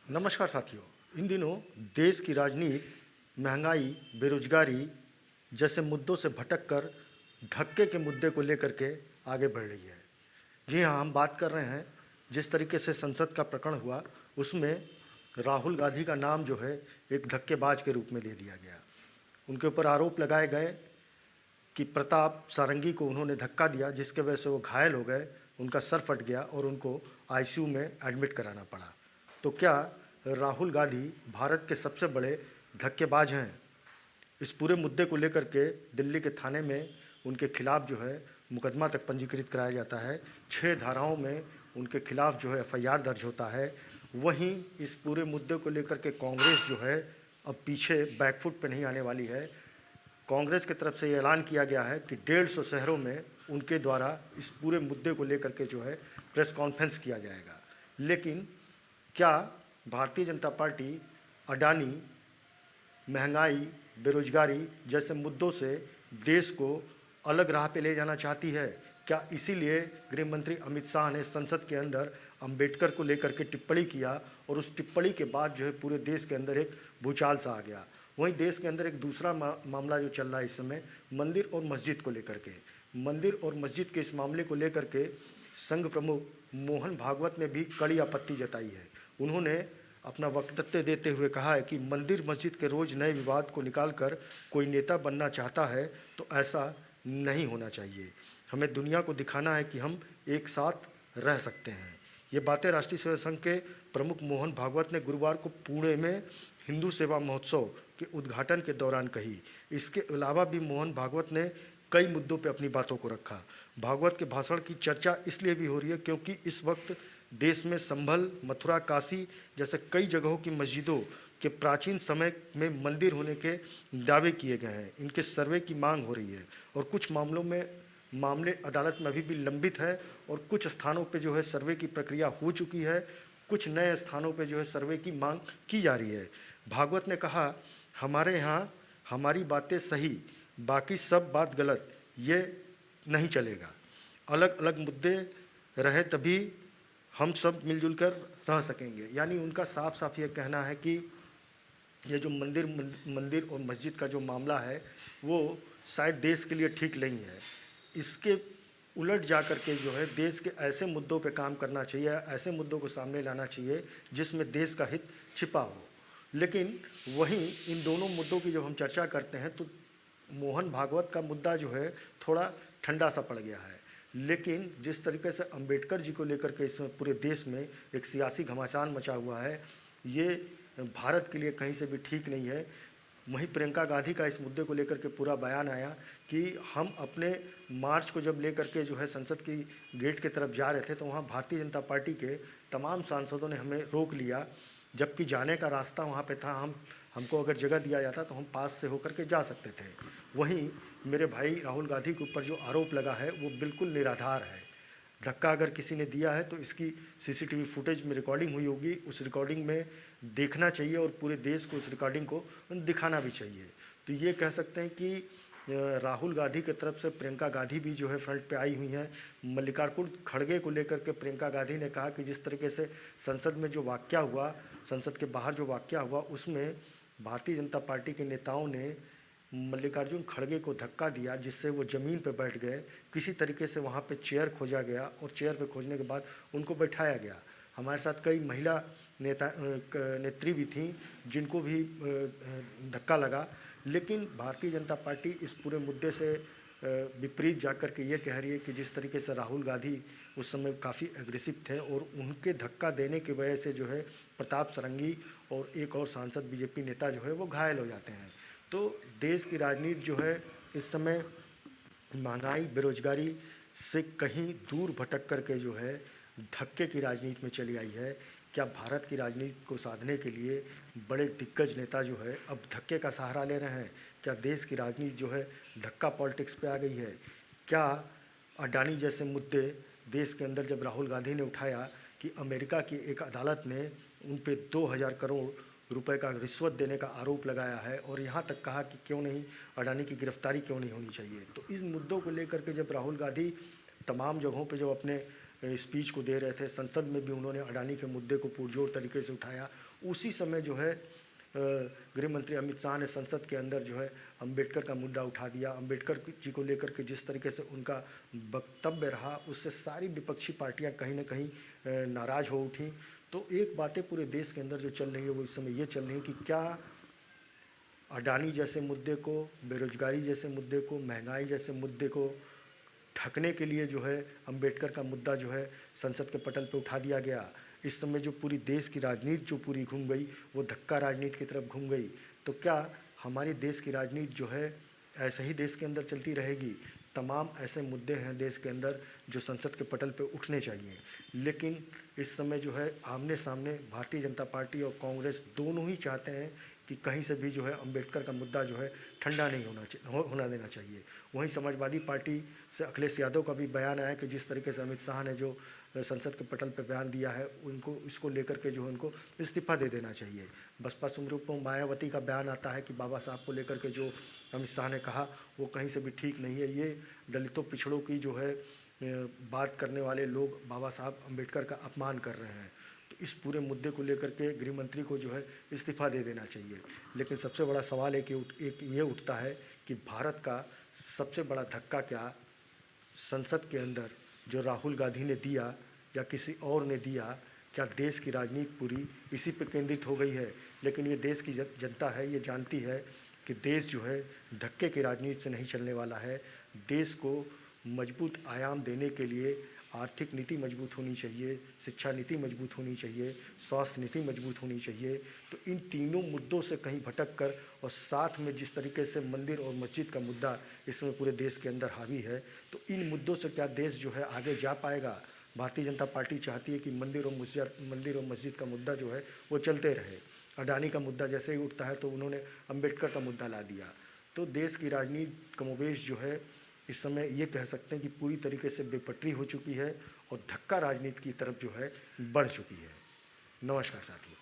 नमस्कार साथियों। इन दिनों देश की राजनीति महंगाई, बेरोजगारी जैसे मुद्दों से भटक कर धक्के के मुद्दे को लेकर के आगे बढ़ रही है। जी हाँ, हम बात कर रहे हैं जिस तरीके से संसद का प्रकरण हुआ उसमें राहुल गांधी का नाम जो है एक धक्केबाज के रूप में ले लिया गया। उनके ऊपर आरोप लगाए गए कि प्रताप सारंगी को उन्होंने धक्का दिया जिसके वजह से वो घायल हो गए, उनका सर फट गया और उनको आईसीयू में एडमिट कराना पड़ा। तो क्या राहुल गांधी भारत के सबसे बड़े धक्केबाज हैं? इस पूरे मुद्दे को लेकर के दिल्ली के थाने में उनके खिलाफ जो है मुकदमा तक पंजीकृत कराया जाता है। 6 धाराओं में उनके खिलाफ जो है एफआईआर दर्ज होता है। वहीं इस पूरे मुद्दे को लेकर के कांग्रेस जो है अब पीछे बैकफुट पे नहीं आने वाली है। कांग्रेस की तरफ से ये ऐलान किया गया है कि 150 शहरों में उनके द्वारा इस पूरे मुद्दे को लेकर के जो है प्रेस कॉन्फ्रेंस किया जाएगा। लेकिन क्या भारतीय जनता पार्टी अडानी, महंगाई, बेरोजगारी जैसे मुद्दों से देश को अलग राह पे ले जाना चाहती है? क्या इसीलिए गृह मंत्री अमित शाह ने संसद के अंदर अंबेडकर को लेकर के टिप्पणी किया और उस टिप्पणी के बाद जो है पूरे देश के अंदर एक भूचाल सा आ गया? वहीं देश के अंदर एक दूसरा मामला जो चल रहा है इस समय मंदिर और मस्जिद को लेकर के। मंदिर और मस्जिद के इस मामले को लेकर के संघ प्रमुख मोहन भागवत ने भी कड़ी आपत्ति जताई है। उन्होंने अपना वक्तव्य देते हुए कहा है कि मंदिर मस्जिद के रोज़ नए विवाद को निकालकर कोई नेता बनना चाहता है तो ऐसा नहीं होना चाहिए। हमें दुनिया को दिखाना है कि हम एक साथ रह सकते हैं। ये बातें राष्ट्रीय सेवा संघ के प्रमुख मोहन भागवत ने गुरुवार को पुणे में हिंदू सेवा महोत्सव के उद्घाटन के दौरान कही। इसके अलावा भी मोहन भागवत ने कई मुद्दों पर अपनी बातों को रखा। भागवत के भाषण की चर्चा इसलिए भी हो रही है क्योंकि इस वक्त देश में संभल, मथुरा, काशी जैसे कई जगहों की मस्जिदों के प्राचीन समय में मंदिर होने के दावे किए गए हैं। इनके सर्वे की मांग हो रही है और कुछ मामले अदालत में अभी भी लंबित है और कुछ स्थानों पे जो है सर्वे की प्रक्रिया हो चुकी है। कुछ नए स्थानों पे जो है सर्वे की मांग की जा रही है। भागवत ने कहा, हमारे यहाँ हमारी बातें सही, बाकी सब बात गलत, ये नहीं चलेगा। अलग अलग मुद्दे रहे तभी हम सब मिलजुल कर रह सकेंगे। यानी उनका साफ साफ ये कहना है कि ये जो मंदिर और मस्जिद का जो मामला है वो शायद देश के लिए ठीक नहीं है। इसके उलट जा कर के जो है देश के ऐसे मुद्दों पे काम करना चाहिए, ऐसे मुद्दों को सामने लाना चाहिए जिसमें देश का हित छिपा हो। लेकिन वहीं इन दोनों मुद्दों की जब हम चर्चा करते हैं तो मोहन भागवत का मुद्दा जो है थोड़ा ठंडा सा पड़ गया है। लेकिन जिस तरीके से अंबेडकर जी को लेकर के इसमें पूरे देश में एक सियासी घमासान मचा हुआ है, ये भारत के लिए कहीं से भी ठीक नहीं है। वहीं प्रियंका गांधी का इस मुद्दे को लेकर के पूरा बयान आया कि हम अपने मार्च को जब लेकर के जो है संसद की गेट की तरफ जा रहे थे तो वहाँ भारतीय जनता पार्टी के तमाम सांसदों ने हमें रोक लिया, जबकि जाने का रास्ता वहाँ पे था। हमको अगर जगह दिया जाता तो हम पास से होकर के जा सकते थे। वहीं मेरे भाई राहुल गांधी के ऊपर जो आरोप लगा है वो बिल्कुल निराधार है। धक्का अगर किसी ने दिया है तो इसकी सीसीटीवी फुटेज में रिकॉर्डिंग हुई होगी, उस रिकॉर्डिंग में देखना चाहिए और पूरे देश को उस रिकॉर्डिंग को दिखाना भी चाहिए। तो ये कह सकते हैं कि राहुल गांधी की तरफ से प्रियंका गांधी भी जो है फ्रंट पे आई हुई हैं। मल्लिकार्जुन खड़गे को लेकर के प्रियंका गांधी ने कहा कि जिस तरीके से संसद में जो वाक़या हुआ, संसद के बाहर जो वाक़या हुआ, उसमें भारतीय जनता पार्टी के नेताओं ने मल्लिकार्जुन खड़गे को धक्का दिया जिससे वो ज़मीन पे बैठ गए। किसी तरीके से वहाँ पे चेयर खोजा गया और चेयर पे खोजने के बाद उनको बैठाया गया। हमारे साथ कई महिला नेत्री भी थीं जिनको भी धक्का लगा। लेकिन भारतीय जनता पार्टी इस पूरे मुद्दे से विपरीत जाकर के ये कह रही है कि जिस तरीके से राहुल गांधी उस समय काफ़ी एग्रेसिव थे और उनके धक्का देने की वजह से जो है प्रताप सारंगी और एक और सांसद बीजेपी नेता जो है वो घायल हो जाते हैं। तो देश की राजनीति जो है इस समय महंगाई, बेरोजगारी से कहीं दूर भटक कर के जो है धक्के की राजनीति में चली आई है। क्या भारत की राजनीति को साधने के लिए बड़े दिग्गज नेता जो है अब धक्के का सहारा ले रहे हैं? क्या देश की राजनीति जो है धक्का पॉलिटिक्स पे आ गई है? क्या अडानी जैसे मुद्दे देश के अंदर जब राहुल गांधी ने उठाया कि अमेरिका की एक अदालत ने उन पे 2000 करोड़ रुपए का रिश्वत देने का आरोप लगाया है और यहाँ तक कहा कि क्यों नहीं अडानी की गिरफ्तारी क्यों नहीं होनी चाहिए। तो इस मुद्दों को लेकर के जब राहुल गांधी तमाम जगहों पे जब अपने स्पीच को दे रहे थे, संसद में भी उन्होंने अडानी के मुद्दे को पुरजोर तरीके से उठाया। उसी समय जो है गृह मंत्री अमित शाह ने संसद के अंदर जो है अंबेडकर का मुद्दा उठा दिया। अंबेडकर जी को लेकर के जिस तरीके से उनका वक्तव्य रहा, उससे सारी विपक्षी पार्टियां कहीं ना कहीं नाराज़ हो उठी। तो एक बातें पूरे देश के अंदर जो चल रही है वो इस समय ये चल रही है कि क्या अडानी जैसे मुद्दे को, बेरोजगारी जैसे मुद्दे को, महंगाई जैसे मुद्दे को ढकने के लिए जो है अंबेडकर का मुद्दा जो है संसद के पटल पे उठा दिया गया। इस समय जो पूरी देश की राजनीति जो पूरी घूम गई वो धक्का राजनीति की तरफ घूम गई। तो क्या हमारी देश की राजनीति जो है ऐसे ही देश के अंदर चलती रहेगी? तमाम ऐसे मुद्दे हैं देश के अंदर जो संसद के पटल पे उठने चाहिए, लेकिन इस समय जो है आमने सामने भारतीय जनता पार्टी और कांग्रेस दोनों ही चाहते हैं कि कहीं से भी जो है अंबेडकर का मुद्दा जो है ठंडा नहीं होना देना चाहिए। वहीं समाजवादी पार्टी से अखिलेश यादव का भी बयान आया कि जिस तरीके से अमित शाह ने जो संसद के पटल पर बयान दिया है, उनको इसको लेकर के जो है उनको इस्तीफा दे देना चाहिए। बसपा सुप्रीमो मायावती का बयान आता है कि बाबा साहब को लेकर के जो अमित शाह ने कहा वो कहीं से भी ठीक नहीं है। ये दलितों पिछड़ों की जो है बात करने वाले लोग बाबा साहब अम्बेडकर का अपमान कर रहे हैं। तो इस पूरे मुद्दे को लेकर के गृह मंत्री को जो है इस्तीफा दे देना चाहिए। लेकिन सबसे बड़ा सवाल है कि एक ये उठता है कि भारत का सबसे बड़ा धक्का क्या संसद के अंदर जो राहुल गांधी ने दिया या किसी और ने दिया, क्या देश की राजनीति पूरी इसी पर केंद्रित हो गई है? लेकिन ये देश की जनता है, ये जानती है कि देश जो है धक्के की राजनीति से नहीं चलने वाला है। देश को मजबूत आयाम देने के लिए आर्थिक नीति मजबूत होनी चाहिए, शिक्षा नीति मजबूत होनी चाहिए, स्वास्थ्य नीति मजबूत होनी चाहिए। तो इन तीनों मुद्दों से कहीं भटक कर और साथ में जिस तरीके से मंदिर और मस्जिद का मुद्दा इसमें पूरे देश के अंदर हावी है, तो इन मुद्दों से क्या देश जो है आगे जा पाएगा? भारतीय जनता पार्टी चाहती है कि मंदिर और मस्जिद का मुद्दा जो है वो चलते रहे। अडानी का मुद्दा जैसे ही उठता है तो उन्होंने अम्बेडकर का मुद्दा ला दिया। तो देश की राजनीति कमोबेश जो है इस समय ये कह सकते हैं कि पूरी तरीके से बेपटरी हो चुकी है और धक्का राजनीति की तरफ जो है बढ़ चुकी है। नमस्कार साथियों।